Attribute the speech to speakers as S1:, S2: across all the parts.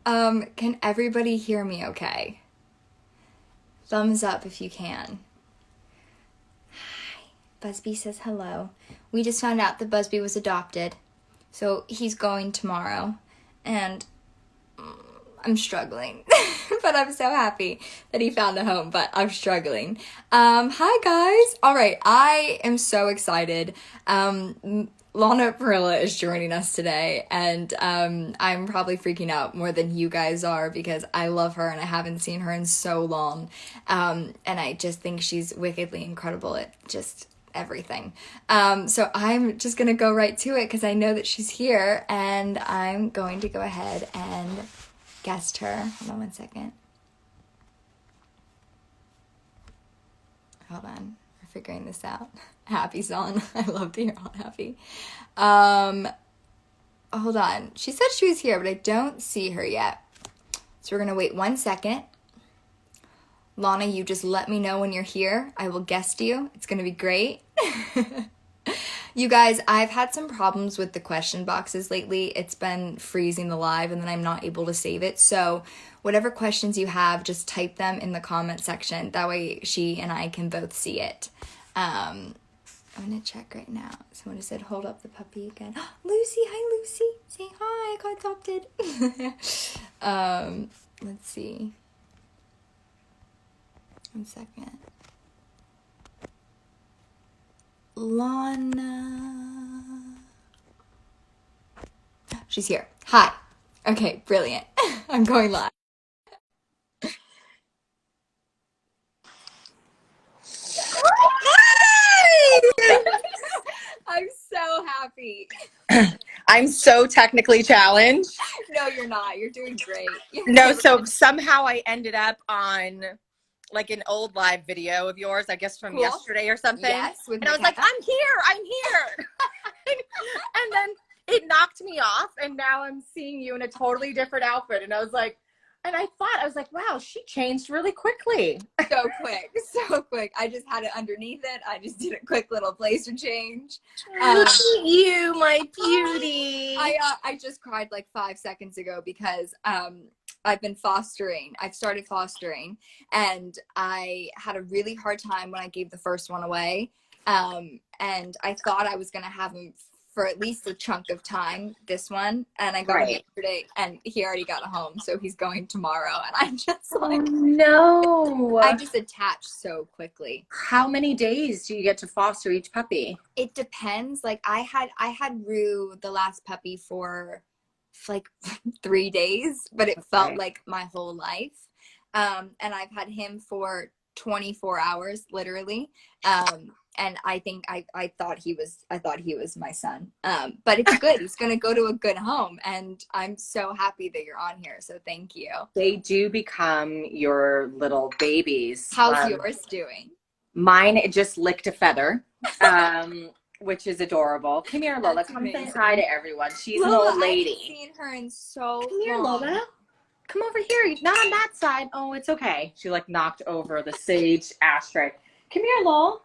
S1: Can everybody hear me okay? Thumbs up if you can. Hi. Busby says hello. We just found out that Busby was adopted. So he's going tomorrow. And I'm struggling. But I'm so happy that he found a home, but I'm struggling. Hi guys. All right, I am so excited. Lana Parrilla is joining us today, and I'm probably freaking out more than you guys are because I love her and I haven't seen her in so long. And I just think she's wickedly incredible at just everything. So I'm just gonna go right to it because I know that she's here, and I'm going to go ahead and guest her. Hold on one second. Hold on. We're figuring this out. Happy's on. I love to hear all happy. Hold on. She said she was here, but I don't see her yet. So we're going to wait 1 second. Lana, you just let me know when you're here. I will guest you. It's going to be great. You guys, I've had some problems with the question boxes lately. It's been freezing the live and then I'm not able to save it. So whatever questions you have, just type them in the comment section. That way she and I can both see it. I'm going to check right now. Someone just said, hold up the puppy again. Lucy, hi Lucy. Say hi, I got adopted. Let's see. 1 second. Lana. She's here. Hi. Okay, brilliant. I'm going live. I'm so happy.
S2: I'm so technically challenged.
S1: No, you're not. You're doing great.
S2: No, so somehow I ended up on like an old live video of yours, I guess from yesterday or something.
S1: Yes,
S2: and I was like, I'm here. And then it knocked me off, and now I'm seeing you in a totally different outfit. And I was like, wow, she changed really quickly.
S1: So quick. I just had it underneath it. I just did a quick little blazer change.
S2: Look at you, my beauty.
S1: I just cried like 5 seconds ago because I've been fostering. I've started fostering, and I had a really hard time when I gave the first one away. And I thought I was gonna have him for at least a chunk of time, this one, and I got him yesterday, and he already got a home, so he's going tomorrow, and I'm just like,
S2: oh, no.
S1: I just attach so quickly.
S2: How many days do you get to foster each puppy?
S1: It depends. Like I had Rue, the last puppy, for like 3 days, but it felt like my whole life. And I've had him for 24 hours, literally. And I think I thought he was my son. But it's good. He's going to go to a good home, and I'm so happy that you're on here. So thank you.
S2: They do become your little babies.
S1: How's yours doing?
S2: Mine, it just licked a feather, which is adorable. Come here, Lola. Come say hi to everyone. She's Lola, an old lady.
S1: I haven't seen her in so
S2: Come here, long. Lola. Come over here. Not on that side. Oh, it's okay. She like knocked over the sage ashtray. Come here, Lola.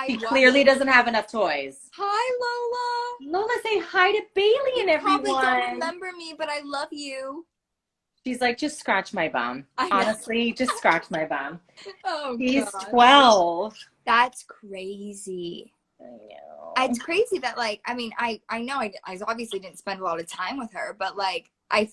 S2: He clearly doesn't have enough toys.
S1: Hi,
S2: Lola. Lola, say hi to Bailee and everyone.
S1: You probably don't remember me, but I love you.
S2: She's like, just scratch my bum. Honestly, just scratch my bum.
S1: Oh,
S2: he's 12.
S1: That's crazy.
S2: I know.
S1: It's crazy that, like, I mean, I know I obviously didn't spend a lot of time with her, but like I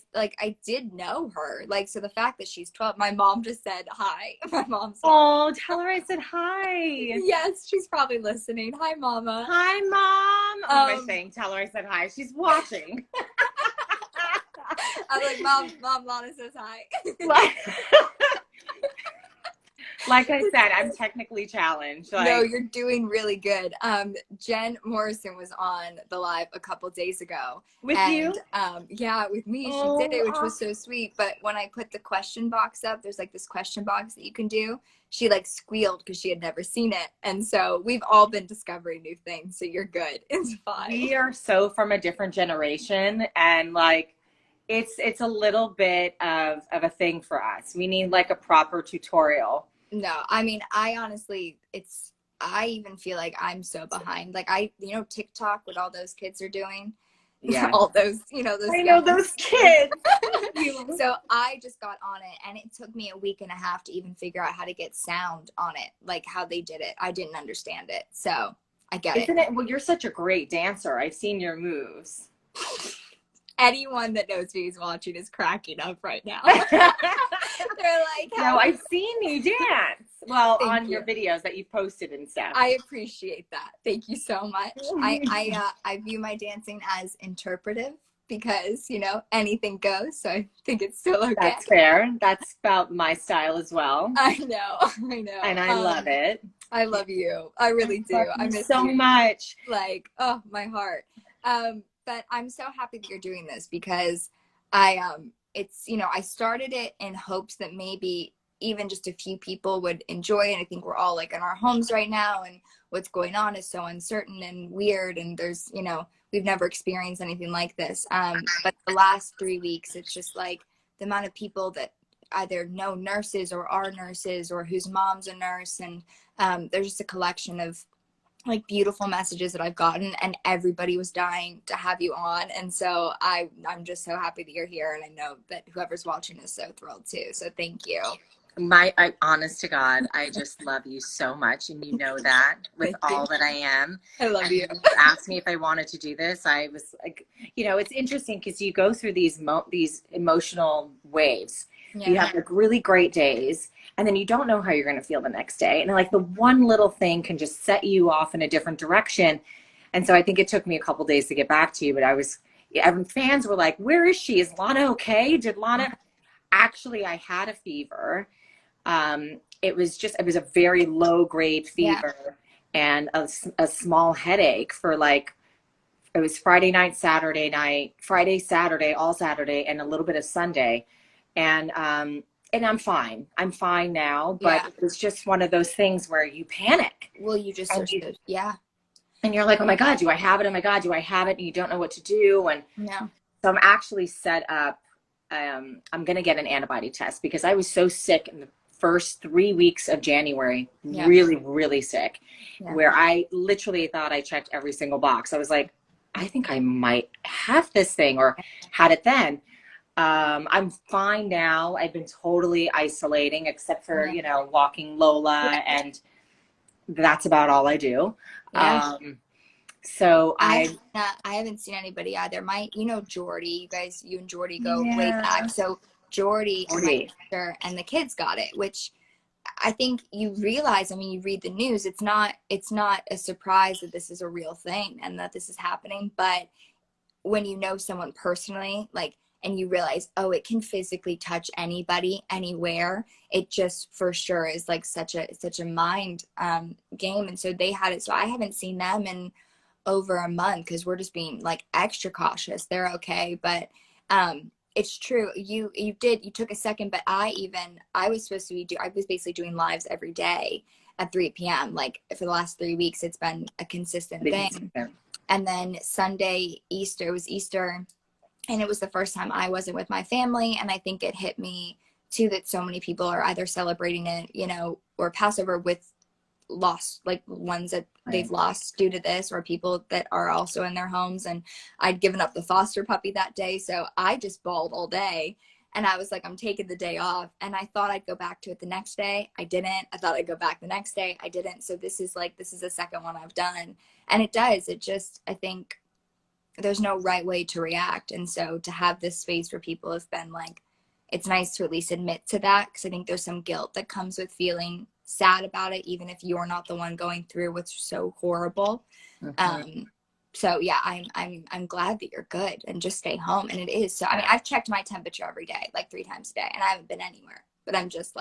S1: did know her. Like, so the fact that she's 12, my mom just said hi. My mom said,
S2: oh, tell her I said hi.
S1: Yes, she's probably listening. Hi, Mama.
S2: Hi, Mom. What am I saying? Tell her I said hi. She's watching.
S1: I'm like, Mom, Lana says hi.
S2: Like I said, I'm technically challenged.
S1: No, you're doing really good. Jen Morrison was on the live a couple days ago.
S2: With you?
S1: Yeah, with me. She did it, which was so sweet. But when I put the question box up, there's like this question box that you can do. She like squealed because she had never seen it. And so we've all been discovering new things. So you're good. It's fine.
S2: We are so from a different generation, and like it's a little bit of a thing for us. We need like a proper tutorial.
S1: No, I mean, I honestly, I even feel like I'm so behind. Like TikTok, what all those kids are doing.
S2: Yeah.
S1: All those, those
S2: I know those kids.
S1: So I just got on it, and it took me a week and a half to even figure out how to get sound on it, like how they did it. I didn't understand it. So I get
S2: Isn't it? Well, you're such a great dancer. I've seen your moves.
S1: Anyone that knows me is watching is cracking up right now. They're like,
S2: no, I've seen you dance. Well, on your videos that you've posted and stuff.
S1: I appreciate that. Thank you so much. I view my dancing as interpretive because, anything goes. So I think it's still okay.
S2: That's fair. That's about my style as well.
S1: I know.
S2: And I love it.
S1: I love you. I really do. I miss
S2: so
S1: you
S2: much.
S1: Like, oh, my heart. But I'm so happy that you're doing this because I started it in hopes that maybe even just a few people would enjoy it. I think we're all like in our homes right now, and what's going on is so uncertain and weird. And there's, we've never experienced anything like this. But the last 3 weeks, it's just like the amount of people that either know nurses or are nurses or whose mom's a nurse. And there's just a collection of like beautiful messages that I've gotten, and everybody was dying to have you on. And so I'm just so happy that you're here. And I know that whoever's watching is so thrilled too. So thank you.
S2: Honest to God, I just love you so much. And you know that with all that I am.
S1: I love you.
S2: You asked me if I wanted to do this. I was like, it's interesting because you go through these emotional waves. Yeah. You have like really great days, and then you don't know how you're going to feel the next day. And like the one little thing can just set you off in a different direction. And so I think it took me a couple days to get back to you, but fans were like, where is she? Is Lana okay? Did Lana? Actually, I had a fever. It was a very low grade fever and a small headache for it was Friday, Saturday, all Saturday, and a little bit of Sunday. And I'm fine. I'm fine now, but it was just one of those things where you panic.
S1: Well, you just, and
S2: you're like, oh my God, do I have it? Oh my God, do I have it? And you don't know what to do. And so I'm actually set up. I'm going to get an antibody test because I was so sick in the first 3 weeks of January, really, really sick, where I literally thought I checked every single box. I was like, I think I might have this thing or had it then. I'm fine now. I've been totally isolating except for, walking Lola, and that's about all I do. So
S1: I haven't seen anybody either. Jordy, you and Jordy go way back. So Jordy and my sister and the kids got it, which I think you realize, you read the news, it's not a surprise that this is a real thing and that this is happening. But when you know someone personally, and you realize, oh, it can physically touch anybody, anywhere. It just for sure is such a mind game. And so they had it. So I haven't seen them in over a month because we're just being extra cautious. They're okay, but it's true. You took a second, but I was supposed to I was basically doing lives every day at 3 p.m. For the last 3 weeks, it's been a consistent thing. And then Sunday, Easter, and it was the first time I wasn't with my family. And I think it hit me too that so many people are either celebrating it, or Passover with lost, ones that they've lost due to this, or people that are also in their homes. And I'd given up the foster puppy that day. So I just bawled all day. And I was like, I'm taking the day off. And I thought I'd go back to it the next day. I didn't. I thought I'd go back the next day. I didn't. So this is the second one I've done. And it does. I think there's no right way to react. And so to have this space where people have been it's nice to at least admit to that, because I think there's some guilt that comes with feeling sad about it, even if you're not the one going through what's so horrible. So yeah, I'm glad that you're good, and just stay home. And it is. So I've checked my temperature every day, 3 times a day, and I haven't been anywhere, but I'm just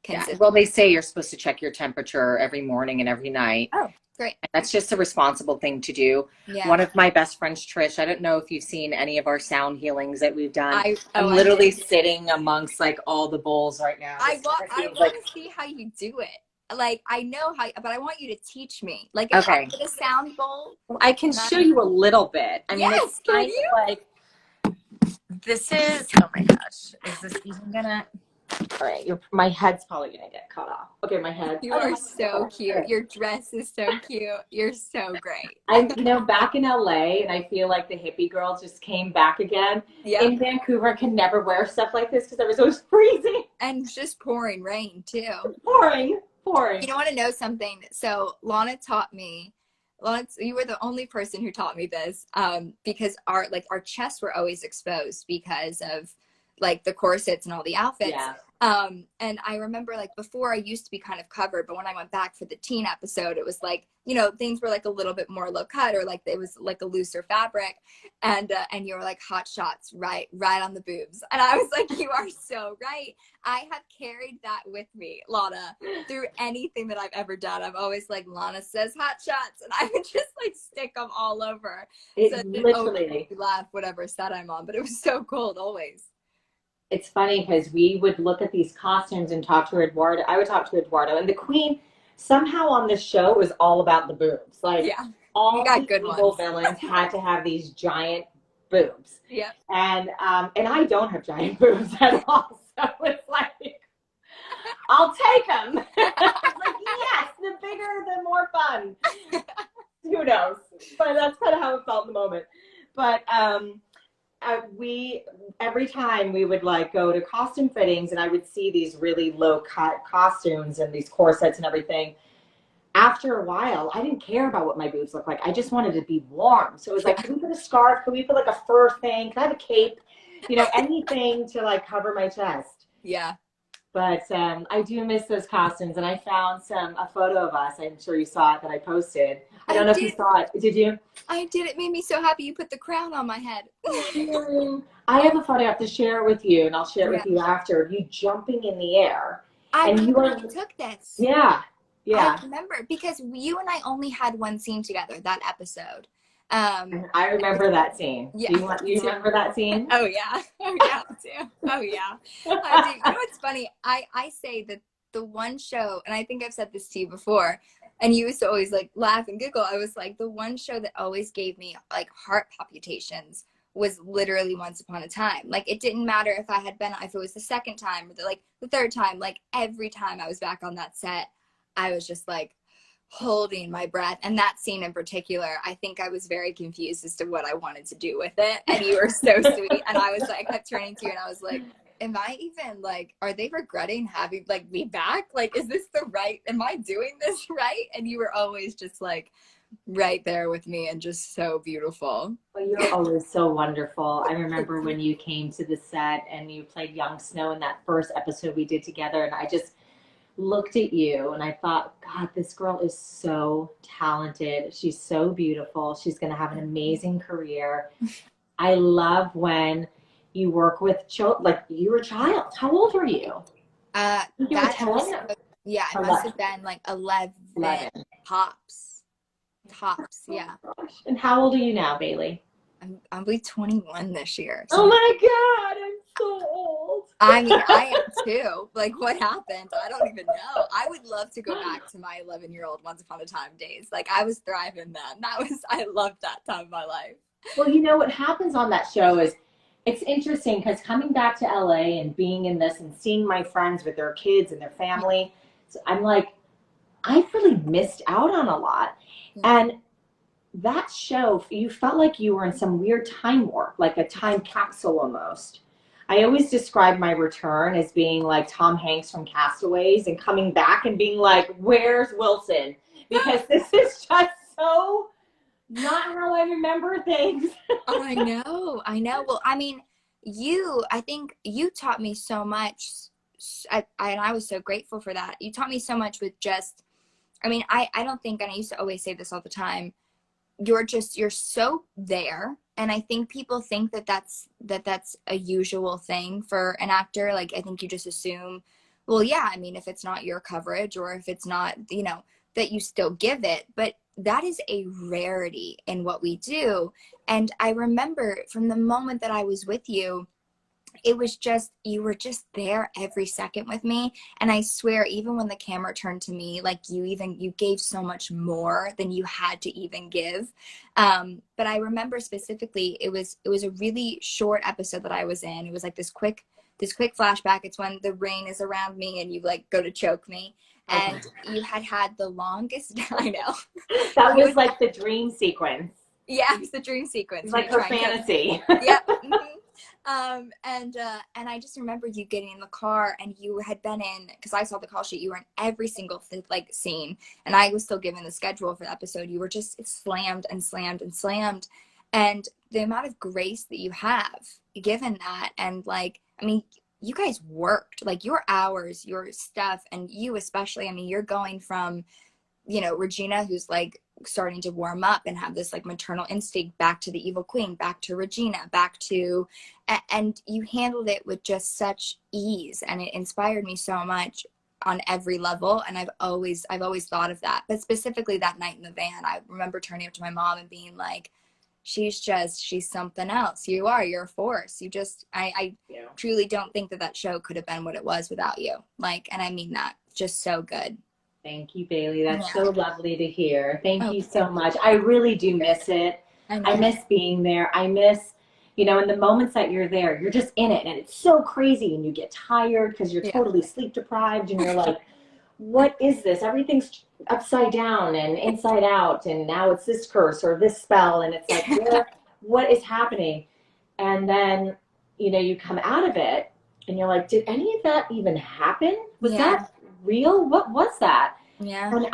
S1: consistent.
S2: Well, they say you're supposed to check your temperature every morning and every night.
S1: Oh, great.
S2: And that's just a responsible thing to do. One of my best friends, Trish, I don't know if you've seen any of our sound healings that we've done. I'm literally sitting amongst all the bowls right now.
S1: I want to see how you do it. I know how, but I want you to teach me. If I get a sound bowl.
S2: Well, I can show you a little bit.
S1: Yes,
S2: it's kind of this is, oh my gosh, is this even gonna? All right, my head's probably gonna get cut off. Okay, my head.
S1: You are so cute. Your dress is so cute. You're so great.
S2: I'm, back in LA, and I feel like the hippie girl just came back again.
S1: Yeah.
S2: In Vancouver, I can never wear stuff like this because I was always freezing.
S1: And just pouring rain too.
S2: Pouring.
S1: You want to know something? So Lana taught me. Lana, you were the only person who taught me this, because our chests were always exposed because of like the corsets and all the outfits.
S2: Yeah.
S1: And I remember like before I used to be kind of covered, but when I went back for the teen episode, it was like, things were like a little bit more low cut, or like it was like a looser fabric. And you were like, hot shots, right on the boobs. And I was like, you are so right. I have carried that with me, Lana, through anything that I've ever done. I'm always like, Lana says hot shots, and I would just like stick them all over.
S2: It literally
S1: laugh whatever set I'm on, but it was so cold always.
S2: It's funny because we would look at these costumes and talk to Eduardo. I would talk to Eduardo, and the queen somehow on this show was all about the boobs. Like all the evil villains had to have these giant boobs.
S1: Yeah.
S2: And I don't have giant boobs at all. So it's like, I'll take them. Like, yes, the bigger, the more fun. Who knows? But that's kind of how it felt in the moment. But every time we would like go to costume fittings, and I would see these really low cut costumes and these corsets and everything. After a while, I didn't care about what my boobs looked like. I just wanted to be warm. So it was like, can we put a scarf? Can we put like a fur thing? Can I have a cape? Anything to like cover my chest.
S1: Yeah.
S2: But I do miss those costumes, and I found a photo of us. I'm sure you saw it that I posted. I don't know if you saw it. Did you?
S1: I did. It made me so happy you put the crown on my head.
S2: I have a photo I have to share with you, and I'll share it with you after, of you jumping in the air.
S1: I took this.
S2: Yeah. Yeah.
S1: I remember because you and I only had one scene together, that episode.
S2: I remember that scene.
S1: Yeah.
S2: You remember that scene?
S1: Oh yeah. Oh yeah, too. Oh yeah. I do. You know what's funny? I say that the one show, and I think I've said this to you before, and you used to always like laugh and giggle. I was like, the one show that always gave me like heart palpitations was literally Once Upon a Time. Like it didn't matter if it was the second time or the third time, like every time I was back on that set, I was just like holding my breath. And that scene in particular, I think I was very confused as to what I wanted to do with it. And you were so sweet. And I was like, I kept turning to you and I was like, am I even like, are they regretting having like me back? Like, is this am I doing this right? And you were always just like right there with me and just so beautiful.
S2: Well, you're always so wonderful. I remember when you came to the set and you played Young Snow in that first episode we did together, and I just looked at you and I thought, God, this girl is so talented. She's so beautiful. She's going to have an amazing career. I love when you work with children. Like, you were a child. How old were you?
S1: You were 10? Yeah, I must have been like 11. Tops, yeah.
S2: Oh gosh. And how old are you now, Bailee?
S1: I'll be 21 this year. So
S2: oh my God, I'm so old.
S1: I mean, I am too. Like, what happened? I don't even know. I would love to go back to my 11-year-old Once Upon a Time days. Like, I was thriving then. I loved that time of my life.
S2: Well, what happens on that show is, it's interesting because coming back to LA and being in this and seeing my friends with their kids and their family, so I'm like, I really missed out on a lot. And that show, you felt like you were in some weird time warp, like a time capsule almost. I always describe my return as being like Tom Hanks from Castaways and coming back and being like, where's Wilson? Because this is just so not how I remember things.
S1: Oh, I know. Well, I mean, I think you taught me so much, and I was so grateful for that. You taught me so much with just, I mean, I don't think, and I used to always say this all the time, you're so there. And I think people think that that's a usual thing for an actor. Like, I think you just assume, well, yeah, I mean, if it's not your coverage or if it's not, that you still give it. But that is a rarity in what we do. And I remember from the moment that I was with you, it was just, you were just there every second with me. And I swear, even when the camera turned to me, like you gave so much more than you had to even give. But I remember specifically, it was a really short episode that I was in. It was like this quick this quick flashback. It's when the rain is around me and you like go to choke me.
S3: Okay.
S1: And you had the longest, I know.
S3: That was like the dream sequence.
S1: Yeah, it was the dream sequence.
S3: It's like her fantasy.
S1: Yep. And I just remember you getting in the car and you had been in, because I saw the call sheet, you were in every single like scene, and I was still given the schedule for the episode. You were just slammed and slammed and slammed, and the amount of grace that you have given that, and like, I mean, you guys worked like your hours, your stuff, and you especially. I mean, you're going from, you know, Regina, who's like starting to warm up and have this like maternal instinct, back to the evil queen, back to Regina, back to, and you handled it with just such ease, and it inspired me so much on every level. And I've always thought of that, but specifically that night in the van, I remember turning up to my mom and being like, she's something else. You're a force. You just, I truly don't think that show could have been what it was without you. Like, and I mean that, just so good.
S3: Thank you, Bailee. That's so lovely to hear. Thank you so much. I really do miss it. I miss being there. I miss, you know, in the moments that you're there, you're just in it, and it's so crazy, and you get tired because you're totally sleep deprived, and you're like, what is this? Everything's upside down and inside out, and now it's this curse or this spell, and it's like, what is happening? And then, you know, you come out of it, and you're like, did any of that even happen? Was that real? What was that?
S1: Yeah.
S3: And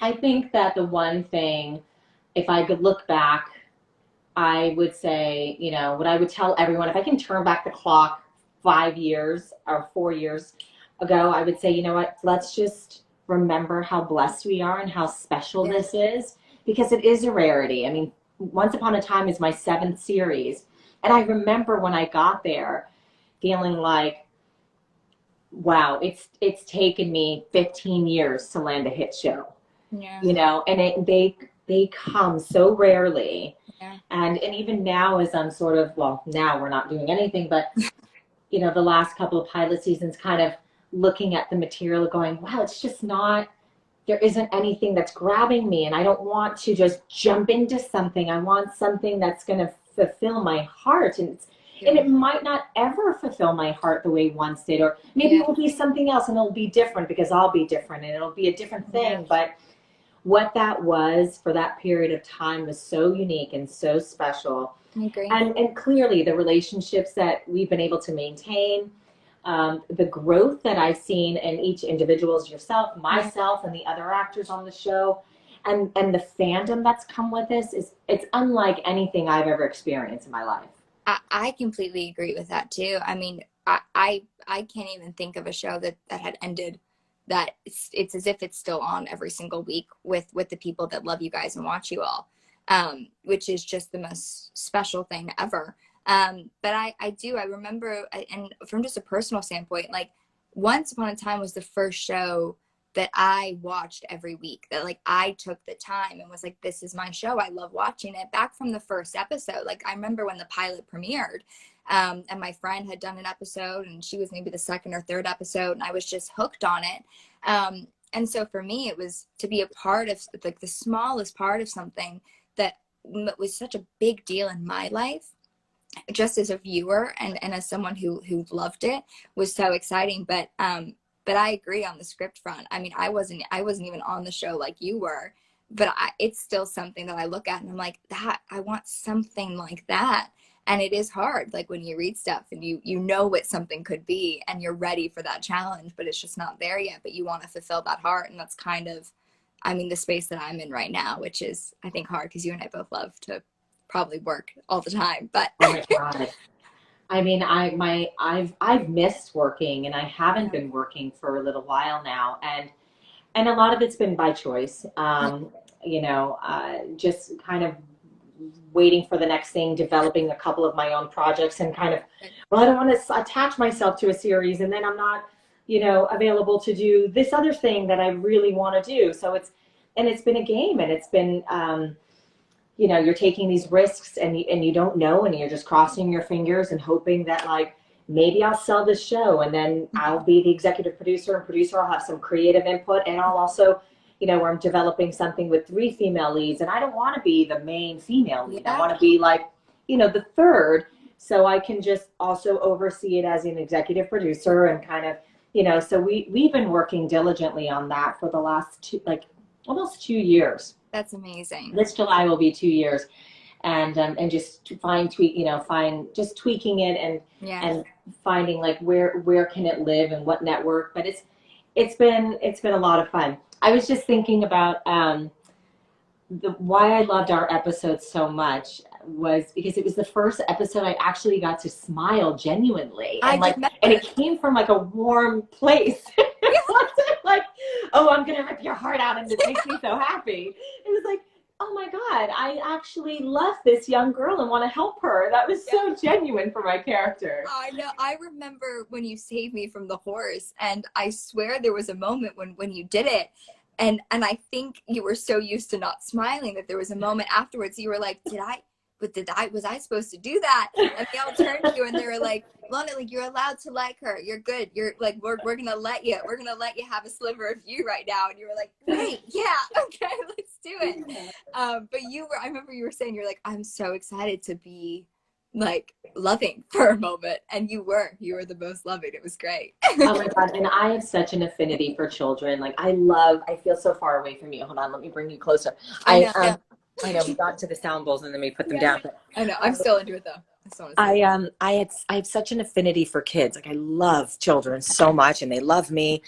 S3: I think that the one thing, if I could look back, I would say, you know, what I would tell everyone, if I can turn back the clock 5 years or 4 years ago, I would say, you know what, let's just remember how blessed we are and how special this is, because it is a rarity. I mean, Once Upon a Time is my 7th series. And I remember when I got there feeling like, wow, it's taken me 15 years to land a hit show. Yeah. You know, and they come so rarely. Yeah. And even now, as I'm sort of, well, now we're not doing anything, but you know, the last couple of pilot seasons, kind of looking at the material going, wow, it's just not, there isn't anything that's grabbing me, and I don't want to just jump into something. I want something that's going to fulfill my heart, and it might not ever fulfill my heart the way once did, or maybe it will be something else, and it'll be different because I'll be different, and it'll be a different thing. But what that was for that period of time was so unique and so special. I agree. And clearly the relationships that we've been able to maintain, the growth that I've seen in each individual, as yourself, myself, and the other actors on the show, and the fandom that's come with this, it's unlike anything I've ever experienced in my life.
S1: I completely agree with that too. I mean, I can't even think of a show that had ended that it's as if it's still on every single week with the people that love you guys and watch you all, which is just the most special thing ever. But I remember, and from just a personal standpoint, like Once Upon a Time was the first show that I watched every week, that like I took the time and was like, this is my show. I love watching it, back from the first episode. Like I remember when the pilot premiered, and my friend had done an episode, and she was maybe the 2nd or 3rd episode, and I was just hooked on it. And so for me, it was to be a part of like the smallest part of something that was such a big deal in my life, just as a viewer and as someone who loved it, was so exciting. But I agree on the script front. I mean, I wasn't even on the show like you were, but it's still something that I look at and I'm like, that I want something like that. And it is hard, like when you read stuff and you know what something could be and you're ready for that challenge, but it's just not there yet. But you want to fulfill that heart, and that's kind of, I mean, the space that I'm in right now, which is, I think, hard because you and I both love to probably work all the time. But
S3: oh my God. I mean, I've missed working, and I haven't been working for a little while now, and a lot of it's been by choice. You know, just kind of waiting for the next thing, developing a couple of my own projects, and kind of, well, I don't want to attach myself to a series, and then I'm not, you know, available to do this other thing that I really want to do. So it's been a game, and it's been, you know, you're taking these risks, and you don't know, and you're just crossing your fingers and hoping that, like, maybe I'll sell this show, and then I'll be the executive producer, I'll have some creative input, and I'll also, you know, where I'm developing something with 3 female leads, and I don't want to be the main female lead. I want to be like, you know, the third. so I can just also oversee it as an executive producer and kind of, so we've been working diligently on that for the last almost 2 years.
S1: That's amazing.
S3: This July will be 2 years, and just just tweaking it and finding like where can it live and what network. But it's been a lot of fun. I was just thinking about why I loved our episode so much was because it was the first episode I actually got to smile genuinely, and it came from like a warm place. It wasn't like, oh, I'm gonna rip your heart out and it makes me so happy. It was like, oh my God, I actually love this young girl and want to help her. That was so genuine for my character.
S1: I know. I remember when you saved me from the horse, and I swear there was a moment when you did it. And I think you were so used to not smiling that there was a moment afterwards you were like, was I supposed to do that? And they all turned to you and they were like, Lana, like, you're allowed to like her. You're good. You're like, we're gonna let you have a sliver of you right now. And you were like, great, yeah, okay, let's do it. But I remember you were saying, you're like, I'm so excited to be like loving for a moment, and you were the most loving. It was great.
S3: Oh my God. And I have such an affinity for children. Like I feel so far away from you. Hold on, let me bring you closer. I know we got to the sound bowls and then we put them down, but
S1: I know I'm still into it though.
S4: I have such an affinity for kids. Like I love children so much and they love me.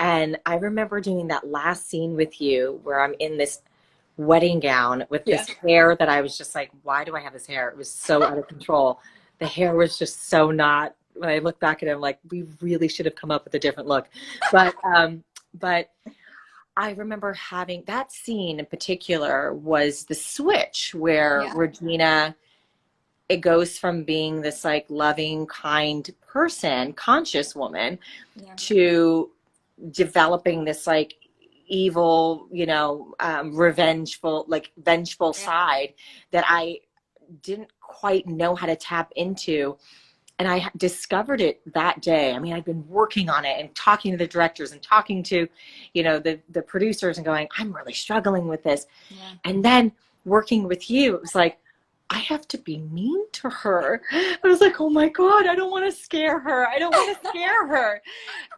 S4: And I remember doing that last scene with you where I'm in this wedding gown with this hair that I was just like, why do I have this hair? It was so out of control. The hair was just so not, when I look back at it, I'm like, we really should have come up with a different look. But I remember having that scene in particular was the switch where Regina, it goes from being this like loving, kind person, conscious woman to developing this like evil, vengeful side that I didn't quite know how to tap into. And I discovered it that day. I mean, I'd been working on it and talking to the directors and talking to, the producers and going, I'm really struggling with this. Yeah. And then working with you, it was like, I have to be mean to her. I was like, oh my God, I don't want to scare her. I don't want to scare her.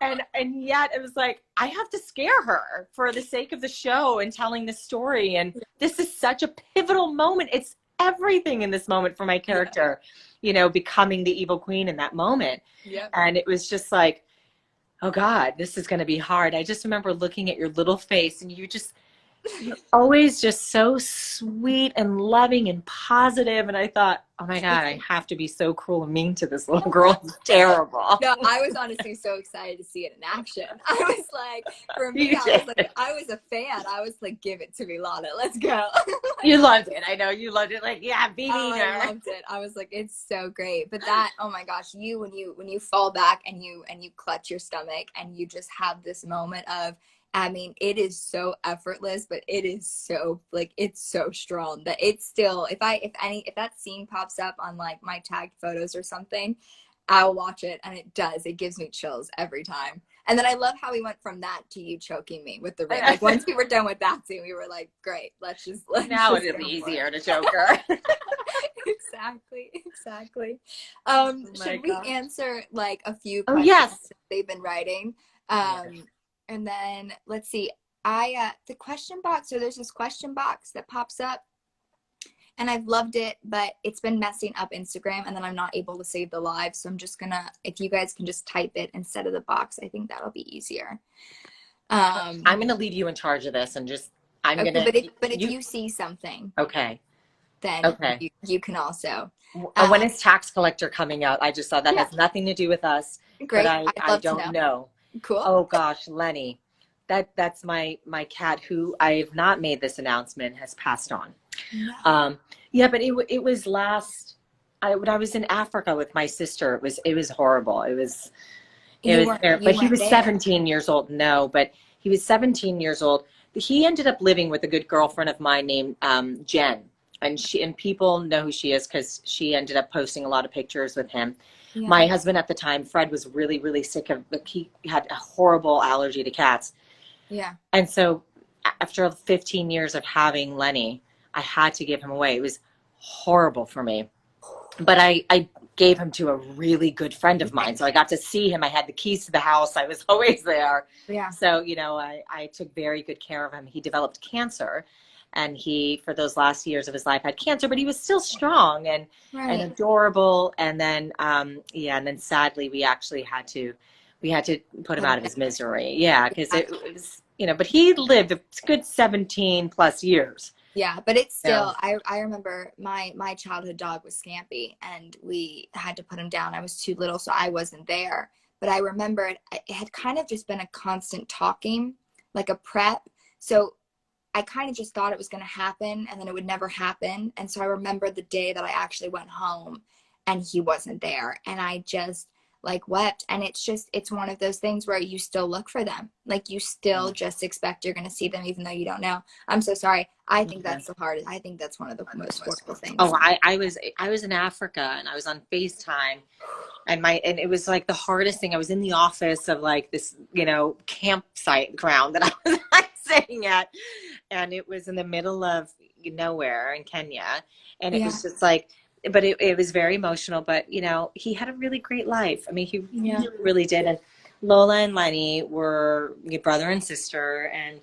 S4: And yet it was like, I have to scare her for the sake of the show and telling the story. And this is such a pivotal moment. It's everything in this moment for my character, becoming the evil queen in that moment. Yeah. And it was just like, oh God, this is going to be hard. I just remember looking at your little face and you're always just so sweet and loving and positive. And I thought, oh my God, I have to be so cruel and mean to this little girl. It's terrible.
S1: No, I was honestly so excited to see it in action. I was like, for me, I was a fan. I was like, give it to me, Lana. Let's go.
S4: You loved it. I know you loved it. Like, yeah, be meaner.
S1: I loved it. I was like, it's so great. But that, oh my gosh, when you fall back and you clutch your stomach and you just have this moment of, I mean, it is so effortless, but it is so it's so strong that it's still, if that scene pops up on like my tagged photos or something, I'll watch it, and it gives me chills every time. And then I love how we went from that to you choking me with the ring. Like once we were done with that scene, we were like, great,
S4: now it'll be easier to choke her.
S1: Exactly.
S4: Should
S1: we answer like a few
S4: questions
S1: that they've been writing? And then let's see, the question box, so there's this question box that pops up and I've loved it, but it's been messing up Instagram and then I'm not able to save the live. So I'm just if you guys can just type it instead of the box, I think that'll be easier.
S4: I'm going to leave you in charge of this and but
S1: if you see something.
S4: Okay.
S1: Then you can also.
S4: When is tax collector coming out? I just saw that has nothing to do with us.
S1: Great.
S4: But I don't know.
S1: Cool.
S4: Oh gosh, Lenny, that's my cat who I have not made this announcement has passed on. No. But it was when I was in Africa with my sister. It was horrible. It was terrible. But he was 17 years old. No, but he was 17 years old. He ended up living with a good girlfriend of mine named Jen, and people know who she is because she ended up posting a lot of pictures with him. Yeah. My husband at the time, Fred, was really, really sick he had a horrible allergy to cats. Yeah. And so after 15 years of having Lenny, I had to give him away. It was horrible for me. but I gave him to a really good friend of mine. So I got to see him. I had the keys to the house. I was always there.
S1: Yeah.
S4: So, I took very good care of him. He developed cancer, and he, for those last years of his life, had cancer, but he was still strong and
S1: Right.
S4: adorable. And then, and then sadly, we had to put him out of his misery. Yeah, because it was, but he lived a good 17 plus years.
S1: Yeah, but it's still,
S4: So,
S1: I remember my childhood dog was Scampy, and we had to put him down. I was too little, so I wasn't there. But I remember it had kind of just been a constant talking, like a prep. So I kind of just thought it was going to happen, and then it would never happen. And so I remember the day that I actually went home and he wasn't there, and I just like wept. And it's one of those things where you still look for them. Like you still just expect you're going to see them even though you don't know. I'm so sorry. I think that's the hardest. I think that's one of the most horrible things.
S4: Oh, I was in Africa, and I was on FaceTime, and it was like the hardest thing. I was in the office of like this, campsite ground that I was like sitting at, and it was in the middle of nowhere in Kenya, and it was just like, but it was very emotional. But he had a really great life. I mean, he really, really did. And Lola and Lenny were your brother and sister, and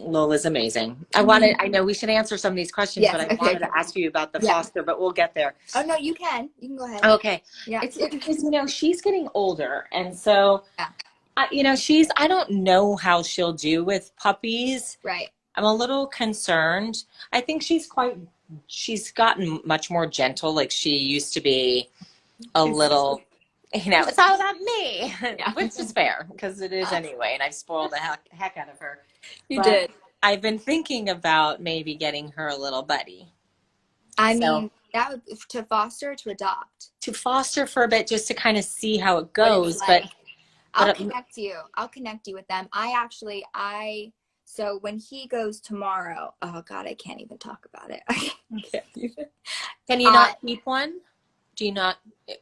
S4: Lola's amazing. I know we should answer some of these questions,
S1: Yes,
S4: but I
S1: okay.
S4: wanted to ask you about the foster, but we'll get there.
S1: Oh, no, you can go ahead.
S4: Okay.
S1: Yeah.
S4: It's because, she's getting older. And so, I don't know how she'll do with puppies.
S1: Right.
S4: I'm a little concerned. I think she's gotten much more gentle. Like she used to be a little, it's all about me, which is fair because it is anyway. And I've spoiled the heck out of her.
S1: You did.
S4: I've been thinking about maybe getting her a little buddy.
S1: I mean, that would to foster or to adopt?
S4: To foster for a bit, just to kind of see how it goes.
S1: Like.
S4: But
S1: I'll connect you with them. So when he goes tomorrow, oh God, I can't even talk about it. I can't even.
S4: Can you not keep one?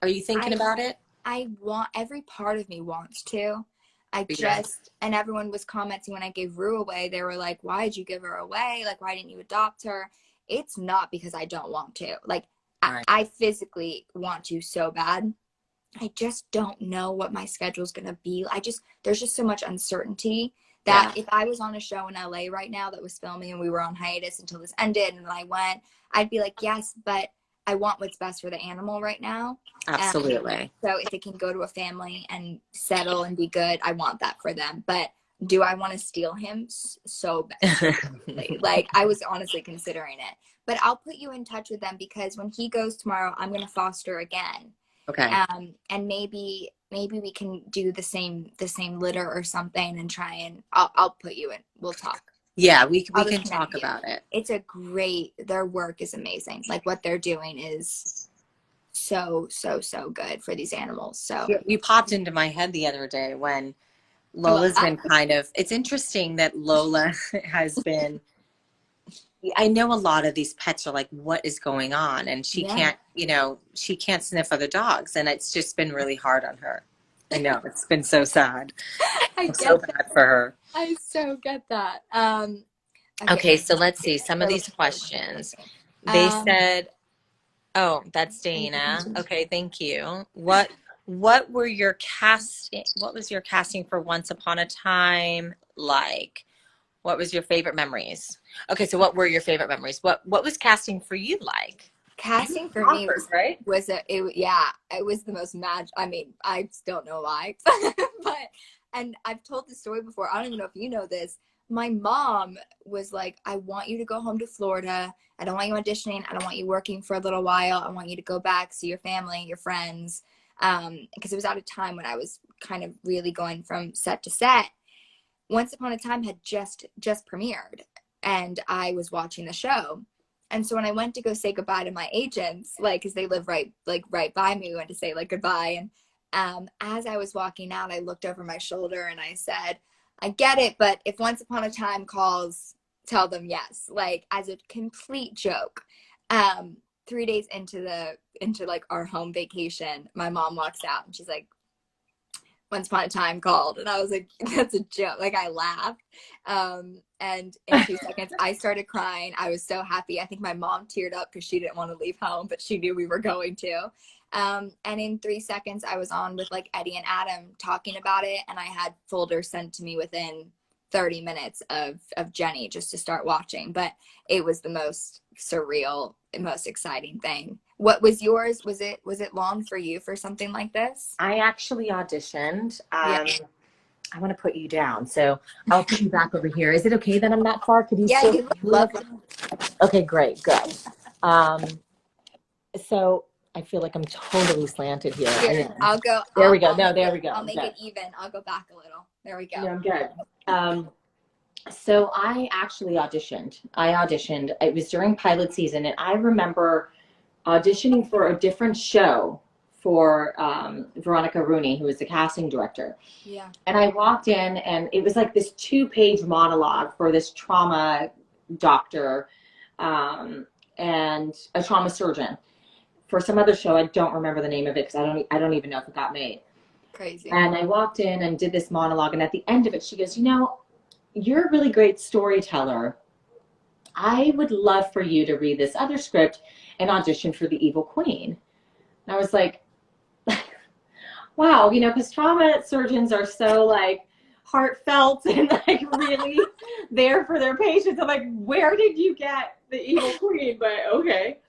S4: Are you thinking about it?
S1: Every part of me wants to. And everyone was commenting when I gave Rue away. They were like, why did you give her away? Like, why didn't you adopt her? It's not because I don't want to. Like, right. I physically want to so bad. I just don't know what my schedule's going to be. There's just so much uncertainty that if I was on a show in LA right now that was filming and we were on hiatus until this ended and then I went, I'd be like, yes, but I want what's best for the animal right now.
S4: Absolutely.
S1: So if it can go to a family and settle and be good, I want that for them. But do I want to steal him so bad? Like I was honestly considering it. But I'll put you in touch with them because when he goes tomorrow, I'm going to foster again.
S4: Okay.
S1: And maybe we can do the same litter or something and try and I'll put you in. We'll talk.
S4: Yeah, we can talk about it.
S1: It's their work is amazing. Like what they're doing is so good for these animals. So
S4: you popped into my head the other day when Lola's been it's interesting that Lola has been, I know a lot of these pets are like, what is going on? And she can't sniff other dogs. And it's just been really hard on her. I know, it's been so sad. So bad for her.
S1: I so get that.
S4: Okay, so let's see some of these questions. They said, oh, that's Dana. Okay, thank you. What was your casting for Once Upon a Time like? What was your favorite memories? Okay, so what were your favorite memories? What was casting for you like?
S1: Casting for me it was the most magic. I mean, I don't know why, and I've told this story before. I don't even know if you know this. My mom was like, I want you to go home to Florida. I don't want you auditioning. I don't want you working for a little while. I want you to go back, see your family, your friends. Because it was at a time when I was kind of really going from set to set. Once Upon a Time had just premiered and I was watching the show. And so when I went to go say goodbye to my agents, like, cause they live right by me, we went to say like goodbye. And, as I was walking out, I looked over my shoulder and I said, I get it, but if Once Upon a Time calls, tell them yes, like as a complete joke. 3 days into like our home vacation, my mom walks out and she's like, Once Upon a Time called, and I was like, that's a joke. Like, I laughed. And in 2 seconds, I started crying. I was so happy. I think my mom teared up because she didn't want to leave home, but she knew we were going to. And in 3 seconds, I was on with like Eddie and Adam talking about it, and I had folders sent to me within 30 minutes of Jenny just to start watching. But it was the most surreal, most exciting thing. What was yours? Was it long for you for something like this?
S4: I actually auditioned.
S1: Yeah.
S4: I want to put you down, so I'll put you back over here. Is it okay that I'm that far? Could you
S1: Yeah,
S4: still
S1: you look lovely.
S4: Okay, great, good. So I feel like I'm totally slanted here.
S1: Here, I'll go.
S4: There we go.
S1: I'll
S4: There we go.
S1: I'll make
S4: Good.
S1: it even. I'll go back a little. There we go.
S4: No, good. So I actually auditioned. It was during pilot season, and I remember auditioning for a different show for Veronica Rooney, who was the casting director.
S1: Yeah.
S4: And I walked in, and it was like this 2-page monologue for this trauma doctor and a trauma surgeon for some other show. I don't remember the name of it because I don't even know if it got made.
S1: Crazy.
S4: And I walked in and did this monologue, and at the end of it, she goes, you're a really great storyteller. I would love for you to read this other script and audition for the Evil Queen. And I was like, wow, because trauma surgeons are so like heartfelt and like really there for their patients. I'm like, where did you get the Evil Queen? But okay.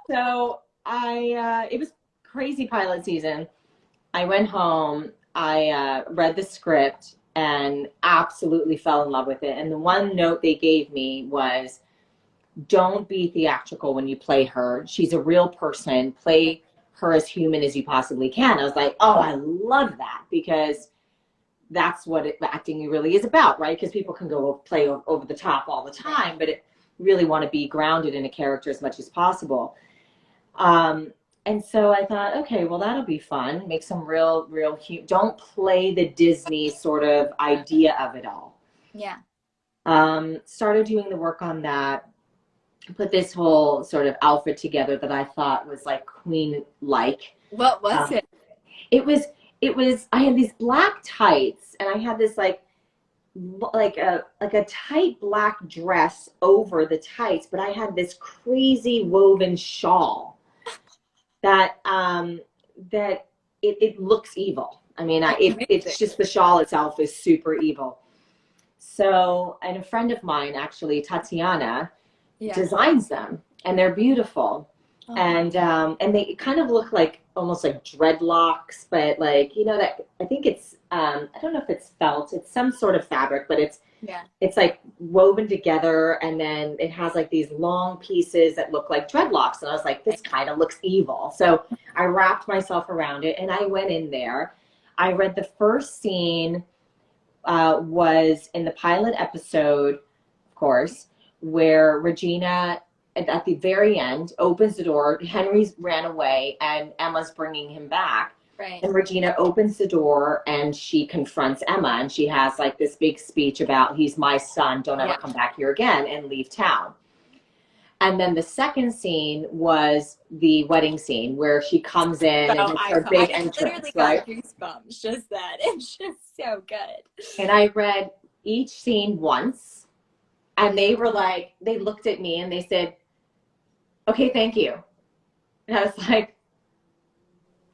S4: So it was crazy pilot season. I went home, I read the script and absolutely fell in love with it. And the one note they gave me was, don't be theatrical when you play her. She's a real person. Play her as human as you possibly can. I was like, oh, I love that, because that's what acting really is about, right? Because people can go play over the top all the time, but it really want to be grounded in a character as much as possible. And so I thought, okay, well, that'll be fun. Make some real, don't play the Disney sort of idea of it all.
S1: Yeah.
S4: Started doing the work on that. Put this whole sort of outfit together that I thought was like queen-like.
S1: What was it?
S4: It was, I had these black tights, and I had this like a tight black dress over the tights, but I had this crazy woven shawl that it looks evil. I mean, it's just the shawl itself is super evil. So, and a friend of mine, actually, Tatiana, designs them, and they're beautiful. Oh. And they kind of look like almost like dreadlocks, but like, that I think it's I don't know if it's felt, it's some sort of fabric, but it's like woven together, and then it has like these long pieces that look like dreadlocks, and I was like, this kind of looks evil. So I wrapped myself around it, and I went in there. I read the first scene was in the pilot episode, of course, where Regina at the very end opens the door. Henry's ran away and Emma's bringing him back.
S1: Right.
S4: And Regina opens the door and she confronts Emma, and she has like this big speech about, he's my son, don't ever come back here again, and leave town. And then the second scene was the wedding scene where she comes in and it's her big entrance. I literally got
S1: goosebumps just that. It's just so good.
S4: And I read each scene once, and they were like, they looked at me and they said, okay, thank you. And I was like,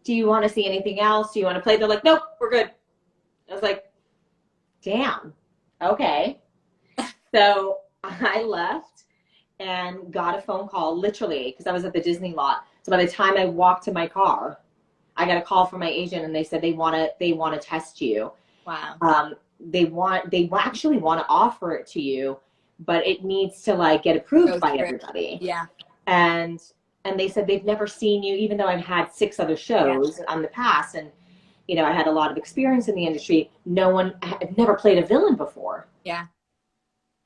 S4: do you want to see anything else? Do you want to play? They're like, nope, we're good. I was like, damn, okay. So I left and got a phone call, literally, because I was at the Disney lot. So by the time I walked to my car, I got a call from my agent, and they said they want to test you.
S1: Wow.
S4: They actually want to offer it to you, but it needs to like get approved by everybody.
S1: Yeah.
S4: And they said they've never seen you, even though I've had 6 other shows on the past, and I had a lot of experience in the industry. I've never played a villain before.
S1: Yeah.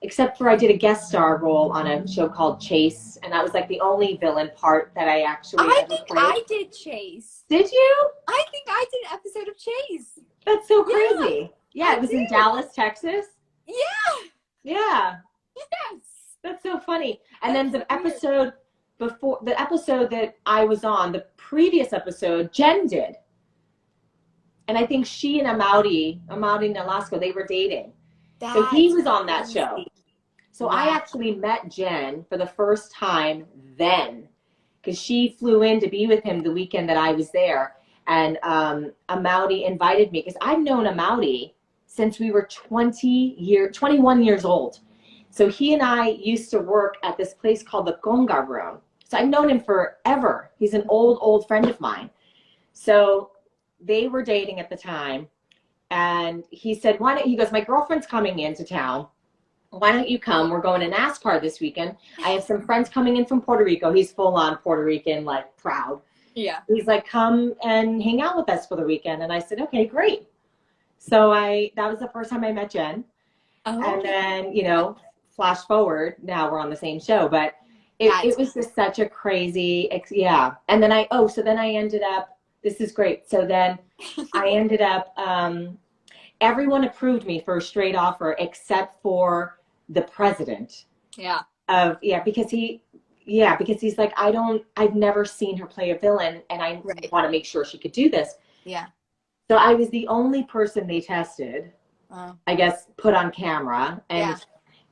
S4: Except for I did a guest star role on a show called Chase, and that was like the only villain part that I actually ever played.
S1: I did Chase.
S4: Did you?
S1: I think I did an episode of Chase.
S4: That's so crazy. Yeah, it was in Dallas, Texas.
S1: Yeah.
S4: Yeah.
S1: Yes.
S4: That's so funny. And then the episode before, the episode that I was on, the previous episode, Jen did.
S3: And I think she and Amaury Nolasco, they were dating.
S1: That's
S3: So he was on that
S1: crazy.
S3: show. So
S1: Wow.
S3: I actually met Jen for the first time then, because she flew in to be with him the weekend that I was there. And Amaury invited me, because I've known Amaury since we were 21 years old. So he and I used to work at this place called the Conga Room. So I've known him forever. He's an old friend of mine. So they were dating at the time. And he said, he goes, my girlfriend's coming into town. Why don't you come? We're going to NASCAR this weekend. I have some friends coming in from Puerto Rico. He's full on Puerto Rican, like proud.
S1: Yeah.
S3: He's like, come and hang out with us for the weekend. And I said, okay, great. So that was the first time I met Jen.
S1: Oh.
S3: And then, you know, flash forward, now we're on the same show, but it was just such a crazy, yeah. And then I ended up, this is great. So then I ended up, everyone approved me for a straight offer except for the president.
S1: Yeah.
S3: Because he's like, I've never seen her play a villain, and I want to make sure she could do this.
S1: Yeah.
S3: So I was the only person they tested, I guess, put on camera. And,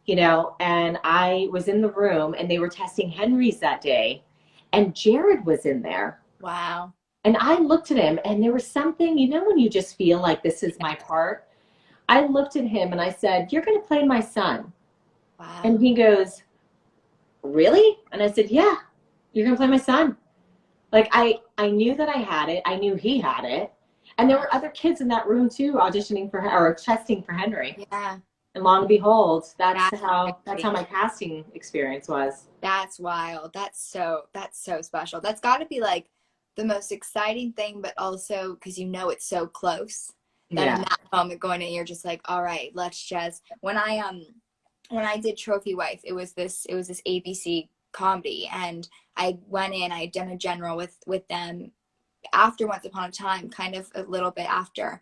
S3: you know, and I was in the room, and they were testing Henry's that day, and Jared was in there.
S1: Wow.
S3: And I looked at him, and there was something, you know, when you just feel like this is my part. I looked at him and I said, you're going to play my son.
S1: Wow.
S3: And he goes, really? And I said, yeah, you're going to play my son. Like, I knew that I had it. I knew he had it. And there were other kids in that room too, auditioning for or testing for Henry.
S1: Yeah.
S3: And long and behold, that's how my casting experience was.
S1: That's wild. That's so special. That's got to be like the most exciting thing, but also because you know it's so close. That in that moment going in, you're just like, all right, let's just. When I did Trophy Wife, it was this ABC comedy, and I went in. I had done a general with them after Once Upon a Time, kind of a little bit after,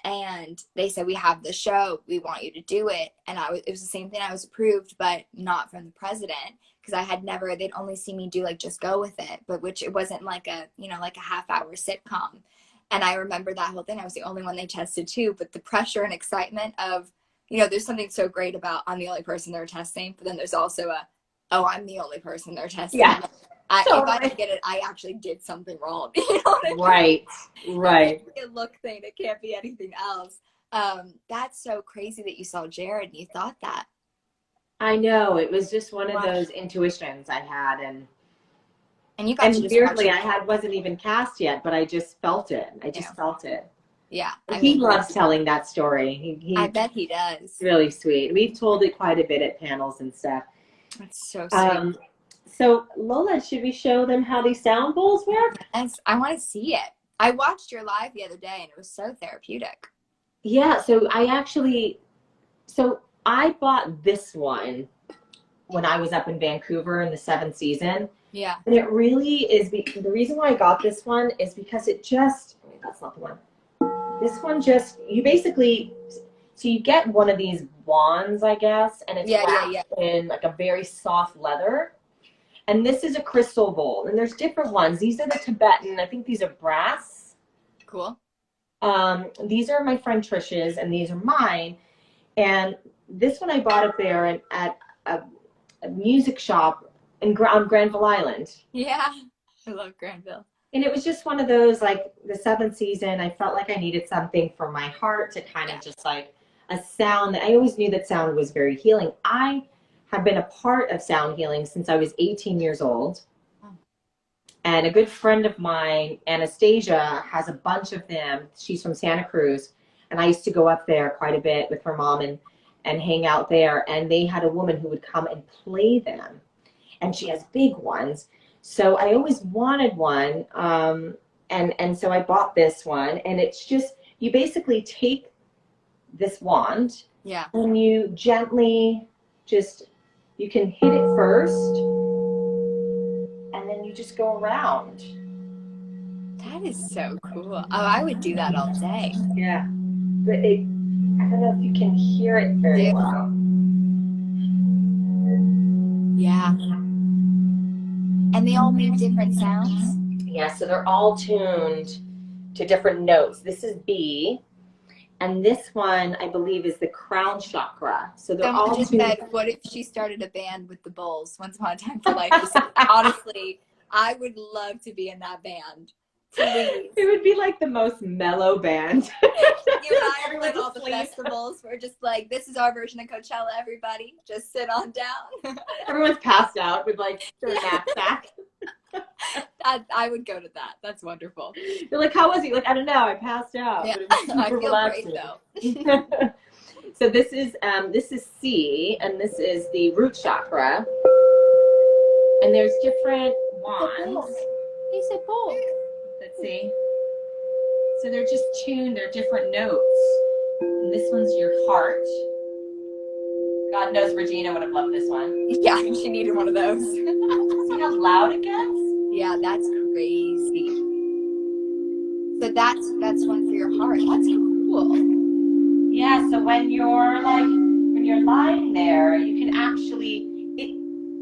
S1: and they said, we have the show, we want you to do it. And it was the same thing. I was approved, but not from the president, because I had never. They'd only seen me do like Just Go With It, but which it wasn't like a half-hour sitcom. And I remember that whole thing. I was the only one they tested too, but the pressure and excitement of, you know, there's something so great about I'm the only person they're testing, but then there's also I'm the only person they're testing.
S3: Yeah.
S1: If I didn't get it, I actually did something wrong. You know what I mean?
S3: Right.
S1: It's a look thing. It can't be anything else. That's so crazy that you saw Jared and you thought that.
S3: I know. It was just one of those intuitions I had, and
S1: you got to
S3: weirdly, I wasn't even cast yet, but I just felt it. Felt it.
S1: Yeah.
S3: He loves telling that story. I
S1: bet he does.
S3: Really sweet. We've told it quite a bit at panels and stuff.
S1: That's so sweet.
S3: So Lola, should we show them how these sound bowls work?
S1: Yes, I want to see it. I watched your live the other day and it was so therapeutic.
S3: Yeah, so I bought this one when I was up in Vancouver in the 7th season.
S1: Yeah.
S3: And it really is, the reason why I got this one is because that's not the one. This one you basically, so you get one of these wands, I guess, and it's wrapped in like a very soft leather. And this is a crystal bowl, and there's different ones. These are the Tibetan, I think these are brass.
S1: Cool.
S3: These are my friend Trish's, and these are mine. And this one I bought up there at a music shop on Granville Island. Yeah,
S1: I love Granville.
S3: And it was just one of those, like the 7th season, I felt like I needed something for my heart to kind of just like a sound that I always knew that sound was very healing. I have been a part of sound healing since I was 18 years old. And a good friend of mine, Anastasia, has a bunch of them. She's from Santa Cruz. And I used to go up there quite a bit with her mom and hang out there. And they had a woman who would come and play them. And she has big ones. So I always wanted one. And so I bought this one. And it's just, you basically take this wand.
S1: Yeah.
S3: And you gently you can hit it first. And then you just go around.
S1: That is so cool. Oh, I would do that all day.
S3: Yeah. But I don't know if you can hear it very well.
S1: Yeah. And they all make different sounds?
S3: Yeah, so they're all tuned to different notes. This is B. And this one, I believe, is the crown chakra. So they're
S1: Someone
S3: all
S1: just
S3: tuned.
S1: said, what if she started a band with the Bulls, Once Upon a Time for Life? Honestly, I would love to be in that band. Please.
S3: It would be like the most mellow band.
S1: You and I are
S3: Everyone's
S1: at all the
S3: asleep.
S1: festivals. We're just like, this is our version of Coachella, everybody. Just sit on down.
S3: Everyone's passed out with like their knapsack.
S1: I would go to that. That's wonderful.
S3: You're like, how was he? Like, I don't know. I passed out.
S1: Yeah,
S3: But it was super
S1: I feel
S3: relaxing.
S1: great though.
S3: So this is C, and this is the root chakra. And there's different wands.
S1: He said bull.
S3: Let's see. So they're just tuned. They're different notes. And this one's your heart. God knows Regina would have loved this one.
S1: Yeah, she needed one of those.
S3: See how loud it gets?
S1: Yeah, that's crazy. So that's one for your heart. That's cool.
S3: Yeah, so when you're lying there, you can actually,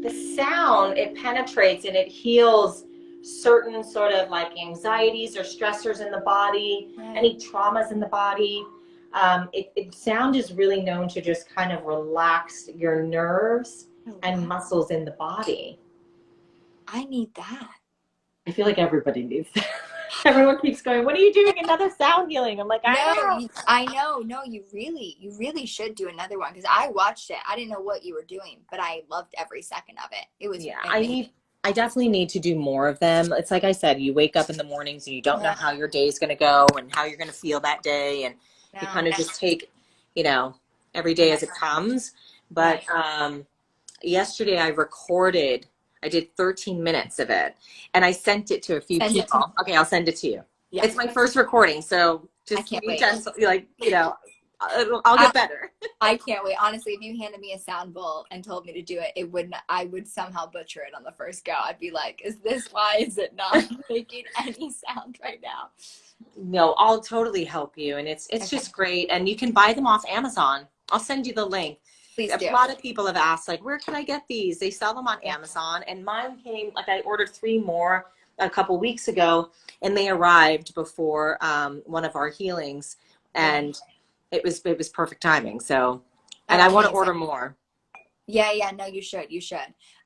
S3: the sound, it penetrates and it heals certain sort of like anxieties or stressors in the body,
S1: Right.
S3: any traumas in the body. Sound is really known to just kind of relax your nerves and muscles in the body.
S1: I need that.
S3: I feel like everybody needs that. Everyone keeps going, what are you doing? Another sound healing. I'm like,
S1: I know. No, you really should do another one because I watched it. I didn't know what you were doing, but I loved every second of it. It was amazing.
S4: I definitely need to do more of them. It's like I said, you wake up in the mornings and you don't know how your day is going to go and how you're going to feel that day. And you kind of just take, every day as it comes. But yesterday I did 13 minutes of it and I sent it to a few people. Okay, I'll send it to you. Yeah. It's my first recording. So just be gentle, I'll get better.
S1: I can't wait. Honestly, if you handed me a sound bowl and told me to do it, I would somehow butcher it on the first go. I'd be like, why is it not making any sound right now?
S4: No, I'll totally help you. And it's just great. And you can buy them off Amazon. I'll send you the link.
S1: Please do.
S4: A lot of people have asked, like, where can I get these? They sell them on Amazon. And mine came, like, I ordered 3 more a couple weeks ago, and they arrived before one of our healings. And it was perfect timing. So, and I want to order more.
S1: Yeah, no, you should.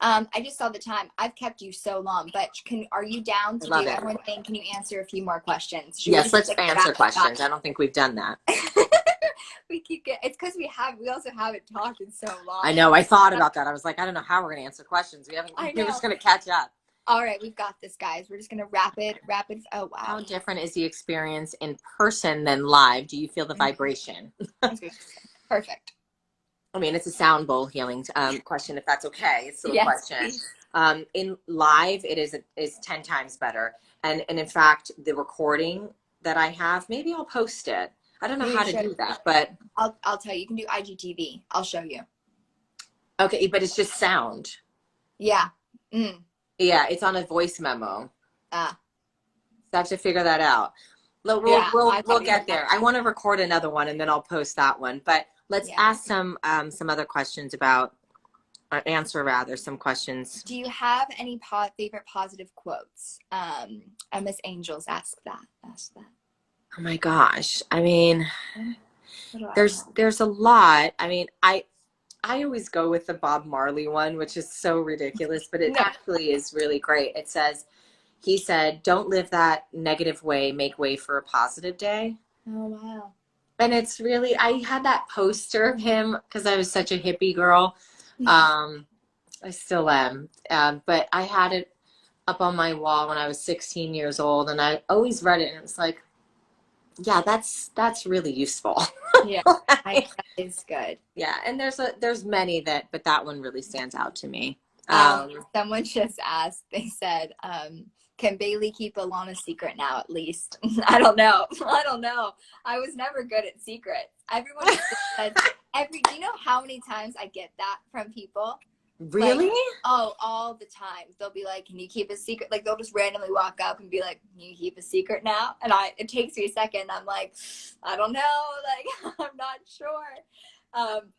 S1: I just saw the time. I've kept you so long, but are you down to do everyone thing? Can you answer a few more questions?
S4: Yes, let's answer questions. I don't think we've done that.
S1: It's because we also haven't talked in so long.
S4: I know. I thought about that. I was like, I don't know how we're going to answer questions. We're just going to catch up.
S1: All right, we've got this, guys. We're just going to rapid. Oh, wow.
S4: How different is the experience in person than live? Do you feel the vibration?
S1: Perfect.
S4: I mean, it's a sound bowl healing question, if that's okay. It's still a question. In live, it is 10 times better. And in fact, the recording that I have, maybe I'll post it. I don't know how to do that, but
S1: I'll tell you. You can do IGTV. I'll show you.
S4: Okay, but it's just sound.
S1: Yeah.
S4: Yeah, it's on a voice memo. So I have to figure that out. We'll get there. I want to record another one and then I'll post that one. But let's ask some other questions answer some questions.
S1: Do you have any favorite positive quotes? Miss Angels asked that.
S4: Oh my gosh. I mean, there's a lot. I mean, I always go with the Bob Marley one, which is so ridiculous, but it actually is really great. It says, he said, don't live that negative way, make way for a positive day.
S1: Oh, wow.
S4: And it's really, I had that poster of him because I was such a hippie girl. I still am. But I had it up on my wall when I was 16 years old and I always read it and it's like, yeah, that's really useful.
S1: Yeah, that is good.
S4: Yeah, and there's many but that one really stands out to me.
S1: Someone just asked, they said, can Bailee keep a Lana secret now at least? I don't know. I was never good at secrets. Everyone says, do you know how many times I get that from people?
S4: Really?
S1: Like, all the time. They'll be like, can you keep a secret? Like, they'll just randomly walk up and be like, can you keep a secret now? And it takes me a second. I'm like, I don't know. Like, I'm not sure.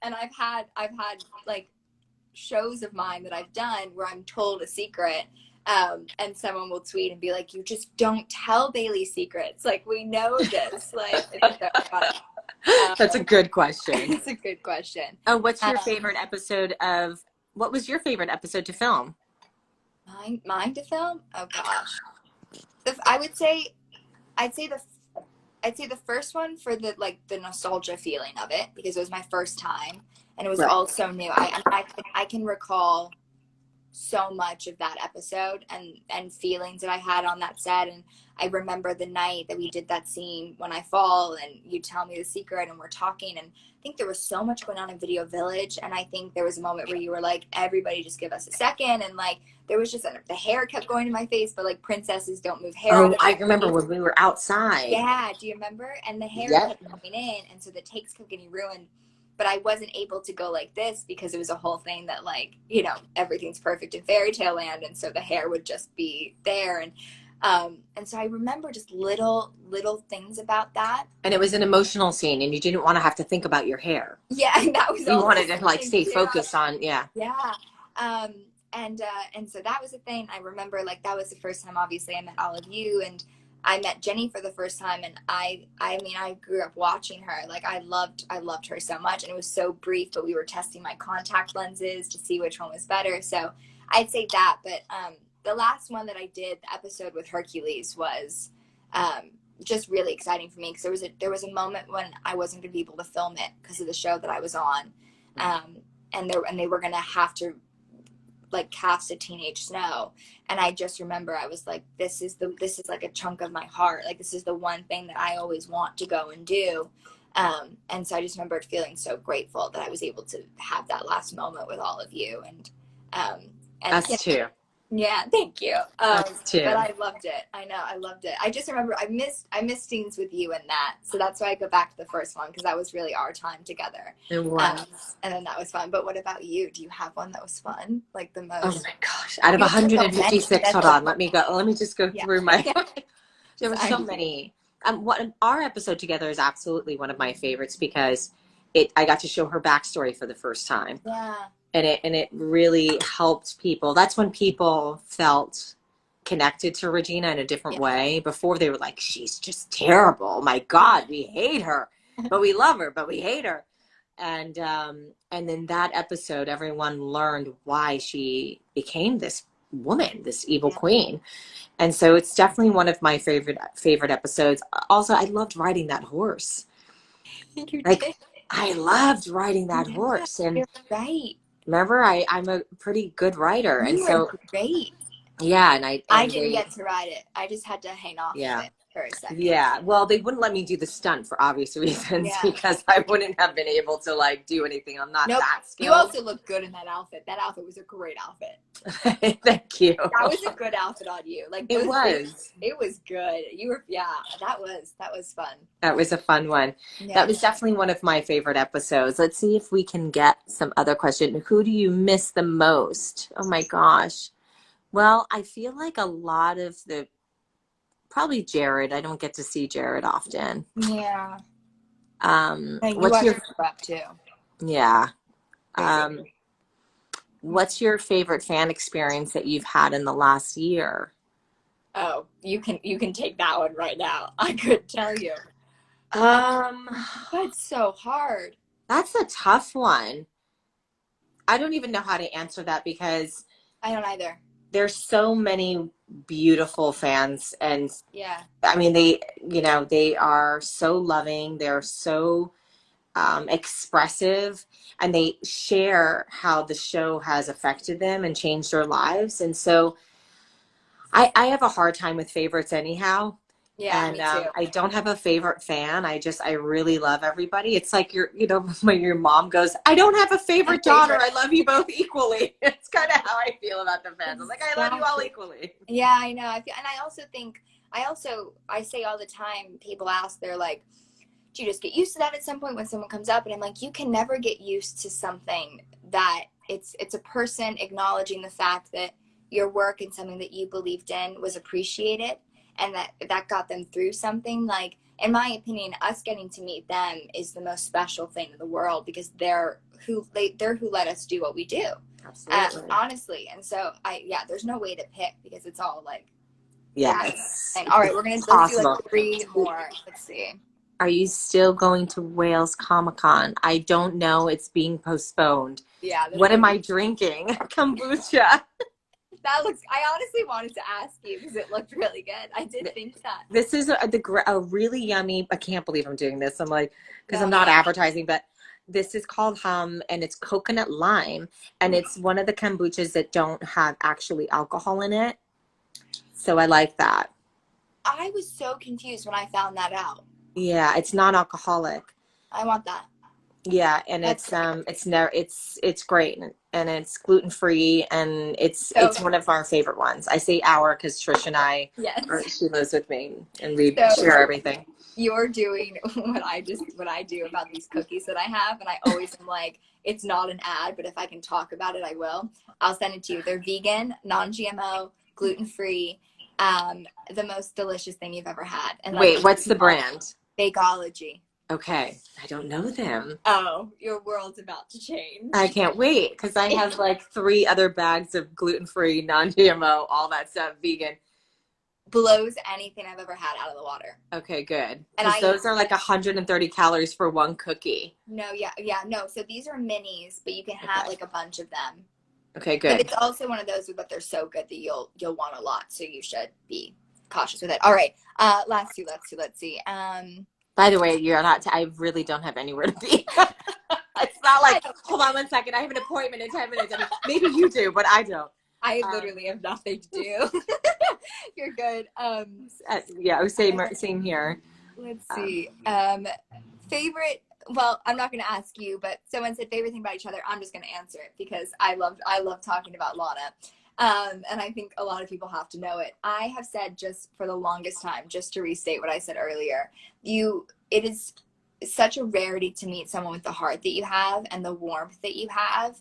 S1: And I've had like shows of mine that I've done where I'm told a secret And someone will tweet and be like, you just don't tell Bailee secrets. Like, we know this. Like, it's so funny.
S4: That's a good question.
S1: It's a good question.
S4: Oh, what was your favorite episode to film?
S1: Mine to film? Oh gosh. I'd say the first one for the nostalgia feeling of it, because it was my first time and it was all so new. I can recall so much of that episode and feelings that I had on that set. And I remember the night that we did that scene when I fall and you tell me the secret and we're talking, and I think there was so much going on in Video Village, and I think there was a moment where you were like, everybody just give us a second, and like there was just the hair kept going to my face, but like princesses don't move hair.
S4: Oh, I remember when we were outside.
S1: Yeah, do you remember? And the hair kept coming in, and so the takes kept getting ruined. But I wasn't able to go like this because it was a whole thing that, like, you know, everything's perfect in fairy tale land, and so the hair would just be there. And so I remember just little things about that.
S4: And it was an emotional scene, and you didn't want to have to think about your hair.
S1: Yeah, and that was
S4: you wanted to like stay focused on
S1: Yeah. And so that was the thing. I remember, like, that was the first time obviously I met all of you, and I met Jenny for the first time, and I mean, I grew up watching her. Like, I loved her so much, and it was so brief, but we were testing my contact lenses to see which one was better. So I'd say that. But the last one that I did, the episode with Hercules, was just really exciting for me, because there was a moment when I wasn't going to be able to film it because of the show that I was on, and they were going to have to like cast a teenage Snow, and I just remember I was like, this is like a chunk of my heart, like this is the one thing that I always want to go and do, and so I just remembered feeling so grateful that I was able to have that last moment with all of you, and
S4: us too.
S1: Yeah, thank you.
S4: Us too.
S1: But I loved it. I know, I loved it. I just remember I missed scenes with you in that, so that's why I go back to the first one, because that was really our time together.
S4: It was.
S1: And then that was fun. But what about you? Do you have one that was fun, like the most?
S4: Oh my gosh! Out of 156, hold on, let me just go through my. There were so many. Our episode together is absolutely one of my favorites, because I got to show her backstory for the first time.
S1: Yeah.
S4: And it really helped people. That's when people felt connected to Regina in a different way. Before, they were like, she's just terrible. My God, we hate her, but we love her, but we hate her. And in that episode, everyone learned why she became this woman, this evil queen. And so it's definitely one of my favorite episodes. Also, I loved riding that horse. I loved riding that horse. And
S1: you're right.
S4: Remember, I'm a pretty good rider, and so
S1: great.
S4: Yeah, and I
S1: didn't get to ride it. I just had to hang off of it for a second.
S4: Yeah, well, they wouldn't let me do the stunt for obvious reasons, because I wouldn't have been able to like do anything. I'm not that skilled.
S1: You also look good in that outfit. That outfit was a great outfit.
S4: Thank you.
S1: That was a good outfit on you. Like,
S4: it
S1: was good. You were that was fun.
S4: That was a fun one. Yeah. That was definitely one of my favorite episodes. Let's see if we can get some other question. Who do you miss the most? Oh my gosh. Well, I feel like a lot of probably Jared. I don't get to see Jared often.
S1: Yeah.
S4: What's your
S1: up too?
S4: Yeah. What's your favorite fan experience that you've had in the last year?
S1: Oh, you can take that one right now. I could tell you. That's so hard.
S4: That's a tough one. I don't even know how to answer that, because
S1: I don't either.
S4: There's so many beautiful fans, and
S1: yeah,
S4: I mean, they are so loving. They're so expressive, and they share how the show has affected them and changed their lives. And so I have a hard time with favorites anyhow.
S1: Yeah,
S4: and
S1: me too.
S4: I don't have a favorite fan. I really love everybody. It's like when your mom goes, I don't have a favorite daughter. I love you both equally. It's kind of how I feel about the fans. I'm like, I love you all equally.
S1: Yeah, I know. And I also think, I say all the time, people ask, they're like, do you just get used to that at some point when someone comes up? And I'm like, you can never get used to something that it's a person acknowledging the fact that your work and something that you believed in was appreciated, and that got them through something. Like, in my opinion, us getting to meet them is the most special thing in the world, because they're who let us do what we do.
S4: Absolutely.
S1: honestly. And so there's no way to pick because it's all like,
S4: Yes.
S1: all right, let's do like 3 more. Let's see.
S4: Are you still going to Wales Comic-Con? I don't know. It's being postponed.
S1: Yeah.
S4: What am I drinking? Kombucha.
S1: That looks, I honestly wanted to ask you because it looked really good. I did think that.
S4: This is a really yummy, I can't believe I'm doing this. I'm like, because I'm not advertising, but this is called Hum, and it's coconut lime, and it's one of the kombuchas that don't have actually alcohol in it. So I like that.
S1: I was so confused when I found that out.
S4: Yeah, it's non-alcoholic.
S1: I want that.
S4: Yeah, and it's great, and it's gluten-free, and it's one of our favorite ones. I say our because Trish and I, she lives with me, and we share everything.
S1: You're doing what I do about these cookies that I have, and I always am like, it's not an ad, but if I can talk about it, I will. I'll send it to you. They're vegan, non-GMO, gluten-free, the most delicious thing you've ever had. And
S4: wait, what's the brand?
S1: Bakeology.
S4: Okay, I don't know them.
S1: Oh, your world's about to change.
S4: I can't wait because I have like 3 other bags of gluten-free, non-GMO, all that stuff, vegan.
S1: Blows anything I've ever had out of the water.
S4: Okay, good. And those are like 130 calories for one cookie.
S1: No, no. So these are minis, but you can have like a bunch of them.
S4: Okay, good.
S1: But it's also one of those that they're so good that you'll want a lot, so you should be cautious with it. All right, let's see.
S4: By the way, you're not. I really don't have anywhere to be. It's not like, hold on 1 second, I have an appointment in 10 minutes. I mean, maybe you do, but I don't.
S1: I literally have nothing to do. You're good.
S4: Yeah, same here.
S1: Let's see. Favorite. Well, I'm not going to ask you, but someone said favorite thing about each other. I'm just going to answer it because I love talking about Lana. And I think a lot of people have to know it. I have said just for the longest time, just to restate what I said earlier, it is such a rarity to meet someone with the heart that you have and the warmth that you have.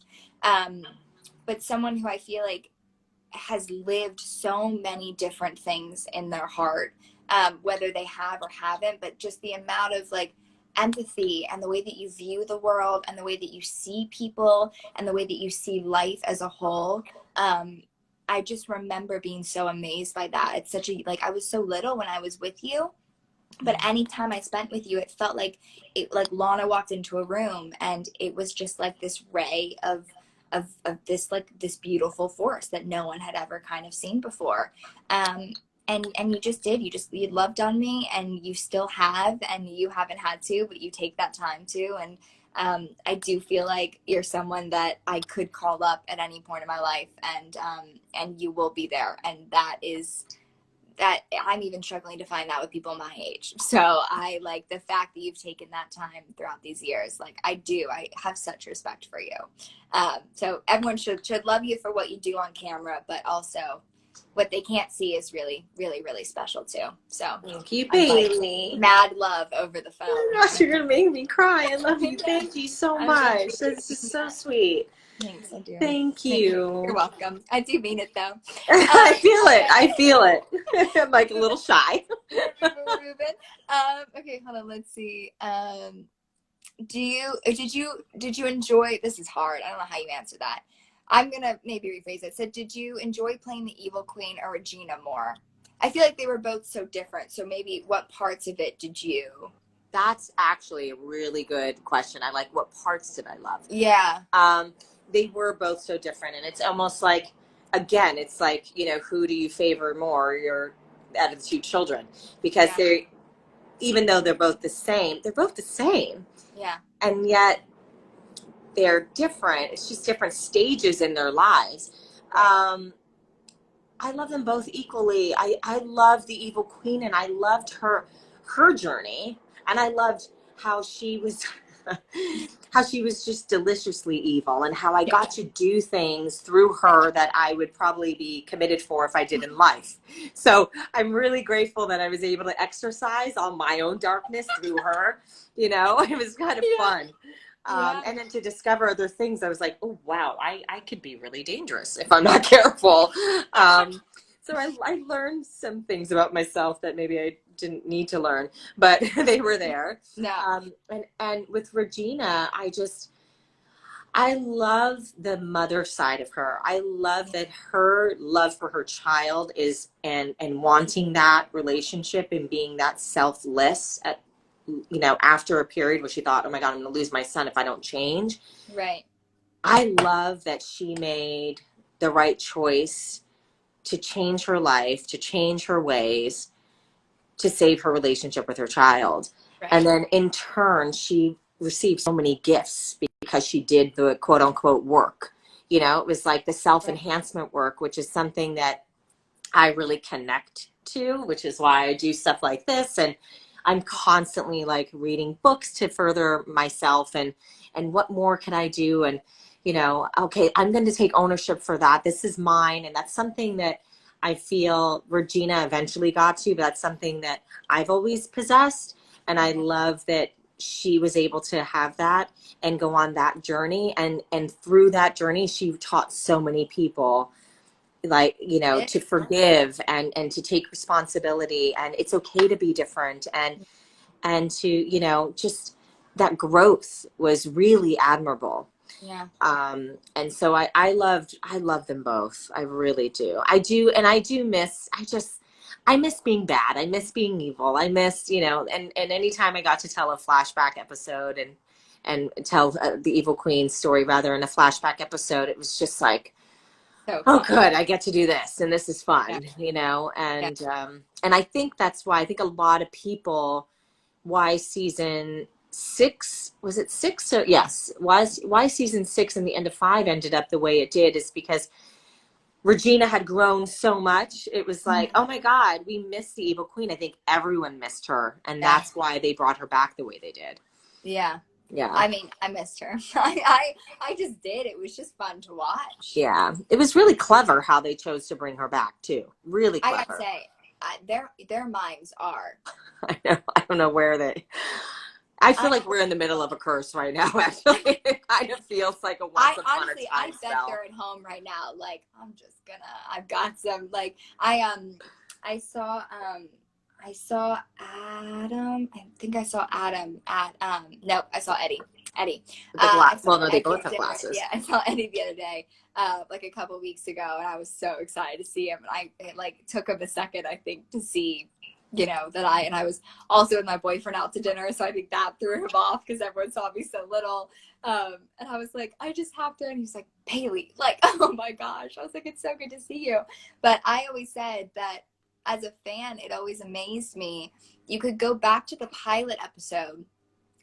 S1: But someone who I feel like has lived so many different things in their heart, whether they have or haven't, but just the amount of like empathy and the way that you view the world and the way that you see people and the way that you see life as a whole. I just remember being so amazed by that. It's such I was so little when I was with you, but any time I spent with you, it felt like Lana walked into a room and it was just like this ray of this beautiful force that no one had ever kind of seen before. And you just did. You loved on me, and you still have, and you haven't had to, but you take that time to. And I do feel like you're someone that I could call up at any point in my life, and you will be there. And that I'm even struggling to find that with people my age. So I like the fact that you've taken that time throughout these years. Like I have such respect for you. So everyone should love you for what you do on camera, but also what they can't see is really, really, really special too. So
S4: thank you, Bailee.
S1: Like, mad love over the phone.
S4: Oh gosh, you're gonna make me cry. I love you. Thank you so much. That's just so sweet.
S1: Thanks, I do.
S4: Thank you.
S1: You're welcome. I do mean it though.
S4: I feel it. I'm like a little shy.
S1: Okay, hold on. Let's see. Did you enjoy? This is hard. I don't know how you answer that. I'm gonna maybe rephrase it. So, did you enjoy playing the Evil Queen or Regina more? I feel like they were both so different. So maybe what parts of it did you?
S4: That's actually a really good question. I like, what parts did I love?
S1: Yeah.
S4: They were both so different, and it's almost like, again, it's like, who do you favor more? Out of the 2 children, because even though they're both the same.
S1: Yeah.
S4: And yet they're different. It's just different stages in their lives. I love them both equally. I love the Evil Queen, and I loved her journey, and I loved how she was just deliciously evil, and how I got to do things through her that I would probably be committed for if I did in life. So I'm really grateful that I was able to exercise all my own darkness through her. It was kind of fun. And then to discover other things, I was like, oh, wow, I could be really dangerous if I'm not careful. So I learned some things about myself that maybe I didn't need to learn, but they were there.
S1: No.
S4: And with Regina, I love the mother side of her. I love that her love for her child is and wanting that relationship and being that selfless at, you know, after a period where she thought, oh my God, I'm going to lose my son if I don't change.
S1: Right.
S4: I love that she made the right choice to change her life, to change her ways, to save her relationship with her child.
S1: Right.
S4: And then in turn, she received so many gifts because she did the quote unquote work. You know, it was like the self enhancement work, which is something that I really connect to, which is why I do stuff like this. And I'm constantly like reading books to further myself and what more can I do? And, you know, okay, I'm going to take ownership for that. This is mine. And that's something that I feel Regina eventually got to, but that's something that I've always possessed. And I love that she was able to have that and go on that journey. And through that journey, she taught so many people, like, you know, to forgive and to take responsibility, and it's okay to be different, and to, you know, just that growth was really admirable.
S1: Yeah.
S4: And so I loved them both. I really do. I do. And I do miss, I miss being bad. I miss being evil. I miss, you know, and anytime I got to tell a flashback episode and tell the Evil Queen story rather in a flashback episode, it was just like,
S1: So
S4: oh,
S1: fun.
S4: good, I get to do this, and this is fun,
S1: Yeah.
S4: you know, and I think that's why I think a lot of people, why season 6, was it 6? So yes, why season 6 and the end of 5 ended up the way it did is because Regina had grown so much. It was like, oh my God, we missed the Evil Queen. I think everyone missed her, and that's why they brought her back the way they did.
S1: Yeah.
S4: Yeah.
S1: I mean, I missed her. I just did. It was just fun to watch.
S4: Yeah. It was really clever how they chose to bring her back too. Really clever.
S1: I gotta say, their minds are.
S4: I know. I don't know where they. I feel like we're in the middle of a curse right now. Actually, it kind of feels like a once upon
S1: Honestly,
S4: a time
S1: I bet
S4: spell.
S1: they're at home right now. Like, I've got some. Like, I saw Adam. I think I saw Adam at no, I saw Eddie.
S4: Well, no, they both have glasses.
S1: Yeah, I saw Eddie the other day, like a couple weeks ago, and I was so excited to see him. And it like took him a second, I think, to see, you know, that I was also with my boyfriend out to dinner, so I think that threw him off because everyone saw me so little. And I was like, I just have to. And he's like, Bailee, like, oh my gosh. I was like, it's so good to see you. But I always said that as a fan, it always amazed me. You could go back to the pilot episode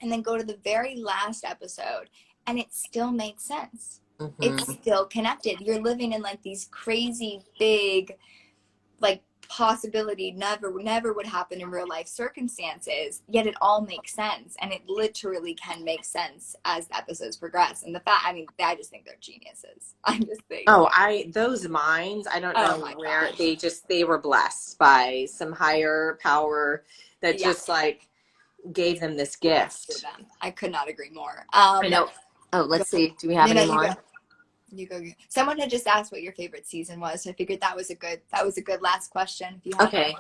S1: and then go to the very last episode, and it still made sense.
S4: Mhm.
S1: It's still connected. You're living in like these crazy big, like, possibility never would happen in real life circumstances, yet it all makes sense, and it literally can make sense as the episodes progress. And the fact, I mean, I just think they're geniuses. I just think,
S4: those minds, I don't
S1: Oh
S4: know
S1: my
S4: where
S1: gosh.
S4: they were blessed by some higher power that just like gave them this gift.
S1: I could not agree more.
S4: I know. Oh, let's see. Do we have any more?
S1: You go. Someone had just asked what your favorite season was, so I figured that was a good last question. If you have
S4: Okay,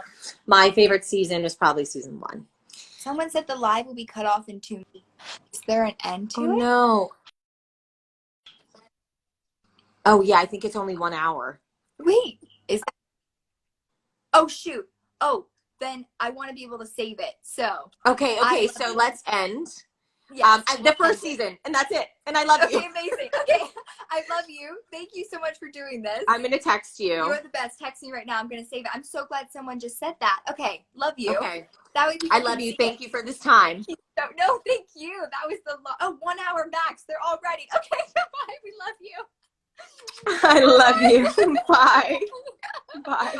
S4: my favorite season was probably season 1.
S1: Someone said the live will be cut off in 2 weeks. Is there an end to it?
S4: No. Oh yeah, I think it's only 1 hour.
S1: Wait, is that? Oh shoot. Oh, then I want to be able to save it. So
S4: Okay. So let's end.
S1: yes,
S4: The first season, and that's it. And I love you.
S1: Okay, amazing. Okay, I love you. Thank you so much for doing this.
S4: I'm gonna text you.
S1: You're the best. Text me right now. I'm gonna save it. I'm so glad someone just said that. Okay, love you.
S4: Okay.
S1: That way
S4: I love you. Thank you for this time.
S1: No, thank you. That was the 1 hour max. They're all ready. Okay, bye. We love you.
S4: I love you. Bye. Bye.